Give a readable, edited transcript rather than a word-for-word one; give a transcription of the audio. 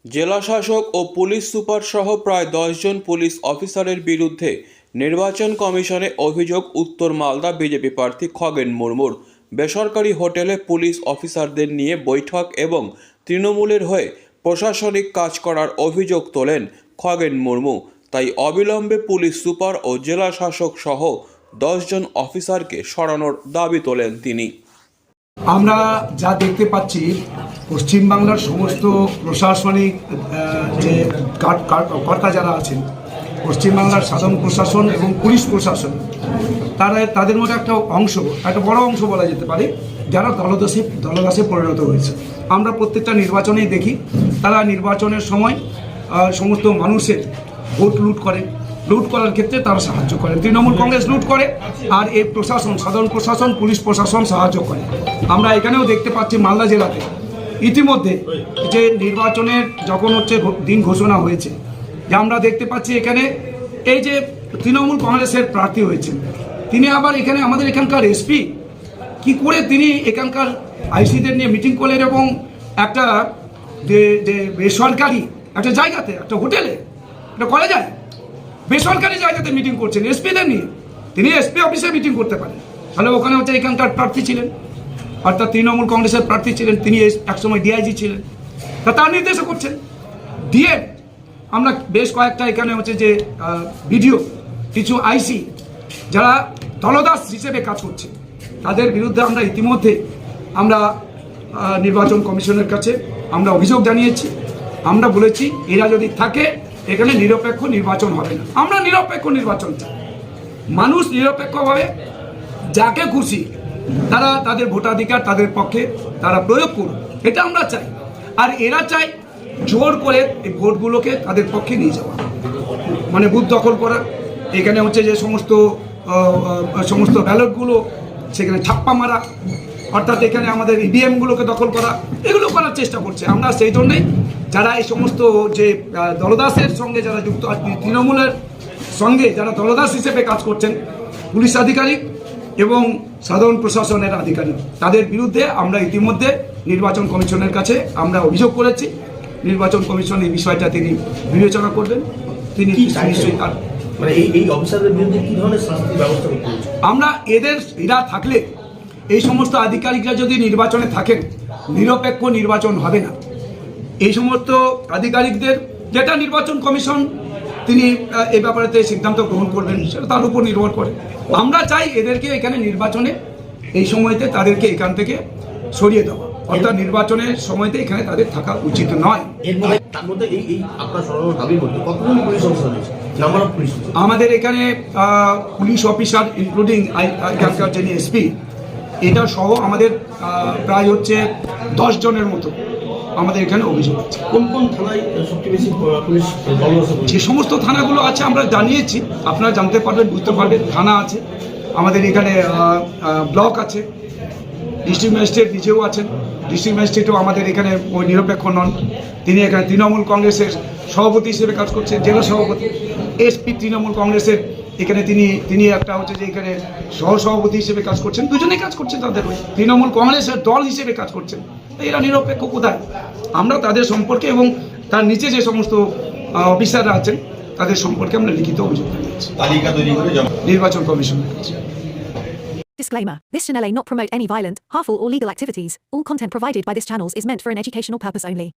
জেলাশাসক ও police super সহ প্রায় 10 জন পুলিশ অফিসারের বিরুদ্ধে নির্বাচন কমিশনে অভিযোগ। উত্তর মালদা বিজেপি প্রার্থী খগেন মুর্মুর বেসরকারি হোটেলে পুলিশ অফিসারদের নিয়ে বৈঠক এবং তৃণমূলের হয়ে প্রশাসনিক কাজ করার অভিযোগ তোলেন খগেন মুর্মু। তাই অবিলম্বে পুলিশ সুপার ও জেলাশাসক সহ 10 জন অফিসারকে সরানোর দাবি তোলেন তিনি। আমরা যা দেখতে পাচ্ছি, পশ্চিমবাংলার সমস্ত প্রশাসনিক যে কর্তা যারা আছেন, পশ্চিমবাংলার সাধারণ প্রশাসন এবং পুলিশ প্রশাসন, তাদের মধ্যে একটা বড় অংশ বলা যেতে পারে যারা দলদাসে পরিণত হয়েছে। আমরা প্রত্যেকটা নির্বাচনেই দেখি তারা নির্বাচনের সময় সমস্ত মানুষের ভোট লুট করার ক্ষেত্রে তারা সাহায্য করে। তৃণমূল কংগ্রেস লুট করে, আর এই প্রশাসন, সাধারণ প্রশাসন, পুলিশ প্রশাসন সাহায্য করে। আমরা এখানেও দেখতে পাচ্ছি মালদা জেলাতে ইতিমধ্যে যে নির্বাচনের যখন দিন ঘোষণা হয়েছে, যে আমরা দেখতে পাচ্ছি এখানে এই যে তৃণমূল কংগ্রেসের প্রার্থী হয়েছেন, তিনি আবার এখানে আমাদের এখানকার এসপি কি করে তিনি এখানকার আইসিদের নিয়ে মিটিং করলেন এবং একটা যে বেসরকারি একটা জায়গাতে, একটা হোটেলে, একটা কলেজে, বেসরকারি জায়গাতে মিটিং করছেন এসপিদের নিয়ে। তিনি এসপি অফিসে মিটিং করতে পারেন, তাহলে ওখানে এখানকার প্রার্থী ছিলেন, অর্থাৎ তৃণমূল কংগ্রেসের প্রার্থী ছিলেন, তিনি একসময় ডিআইজি ছিলেন, তার নির্দেশে করছেন। দিয়ে আমরা বেশ কয়েকটা এখানে যে ভিডিও, কিছু আইসি যারা দলদাস হিসেবে কাজ করছে, তাদের বিরুদ্ধে আমরা ইতিমধ্যে নির্বাচন কমিশনের কাছে আমরা অভিযোগ জানিয়েছি। আমরা বলেছি এরা যদি থাকে এখানে নিরপেক্ষ নির্বাচন হবে না। আমরা নিরপেক্ষ নির্বাচন চাই, মানুষ নিরপেক্ষভাবে যাকে খুশি তারা তাদের ভোটাধিকার তাদের পক্ষে তারা প্রয়োগ করুন, এটা আমরা চাই। আর এরা চাই জোর করে এই ভোটগুলোকে তাদের পক্ষে নিয়ে যাওয়া, মানে বুথ দখল করা, এখানে যে সমস্ত ব্যালটগুলো সেখানে ছাপ্পা মারা, অর্থাৎ এখানে আমাদের ইভিএমগুলোকে দখল করা, এগুলো করার চেষ্টা করছে। আমরা সেই জন্যেই যারা এই সমস্ত যে দলদাসের সঙ্গে যারা যুক্ত, তৃণমূলের সঙ্গে যারা দলদাস হিসেবে কাজ করছেন, পুলিশ আধিকারিক এবং সাধারণ প্রশাসনের আধিকারিক, তাদের বিরুদ্ধে আমরা ইতিমধ্যে নির্বাচন কমিশনের কাছে আমরা অভিযোগ করেছি। নির্বাচন কমিশন এই বিষয়টা তিনি বিবেচনা করবেন। তিনি নিশ্চয়ই তার এই অফিসারদের বিরুদ্ধে কি ধরনের শাস্তি ব্যবস্থা করতে হবে? আমরা এরা থাকলে, এই সমস্ত আধিকারিকরা যদি নির্বাচনে থাকেন, নিরপেক্ষ নির্বাচন হবে না। এই সমস্ত আধিকারিকদের যেটা নির্বাচন কমিশন তিনি এই ব্যাপারেতে সিদ্ধান্ত গ্রহণ করবেন, সেটা তার উপর নির্ভর করে। আমরা চাই এদেরকে এখানে নির্বাচনে এই সময়তে তাদেরকে এখান থেকে সরিয়ে দেওয়া, অর্থাৎ নির্বাচনের সময়তে এখানে তাদের থাকা উচিত নয়। আমাদের এখানে পুলিশ অফিসার ইনক্লুডিং এখানকার যিনি এসপি, এটা সহ আমাদের প্রায় 10 জনের মতো আমাদের এখানে অভিযোগ আছে। কোন কোন থানায় সবচেয়ে বেশি পুলিশ? যে সমস্ত থানাগুলো আছে আমরা জানিয়েছি, আপনারা জানতে পারবেন, বুঝতে পারবেন। থানা আছে আমাদের এখানে, ব্লক আছে, ডিস্ট্রিক্ট ম্যাজিস্ট্রেট নিজেও আছেন। ডিস্ট্রিক্ট ম্যাজিস্ট্রেটও আমাদের এখানে নিরপেক্ষ নন, তিনি এখানে তৃণমূল কংগ্রেসের সভাপতি হিসেবে কাজ করছেন, জেলা সভাপতি। এসপি তৃণমূল কংগ্রেসের এখানে তিনি একটা যে এখানে সহসভাপতি হিসেবে কাজ করছেন, দুজনেই কাজ করছেন তাদের তৃণমূল কংগ্রেসের দল হিসেবে কাজ করছেন। এরা নিরপেক্ষ কোথায়? আমরা তাদের সম্পর্কে এবং তার নিচে যে সমস্ত অফিসাররা আছেন তাদের সম্পর্কে আমরা লিখিত অভিযোগ জানিয়েছি নির্বাচন কমিশনের কাছে। Disclaimer. This channel may not promote any violent, harmful or legal activities. All content provided by this channel is meant for an educational purpose only.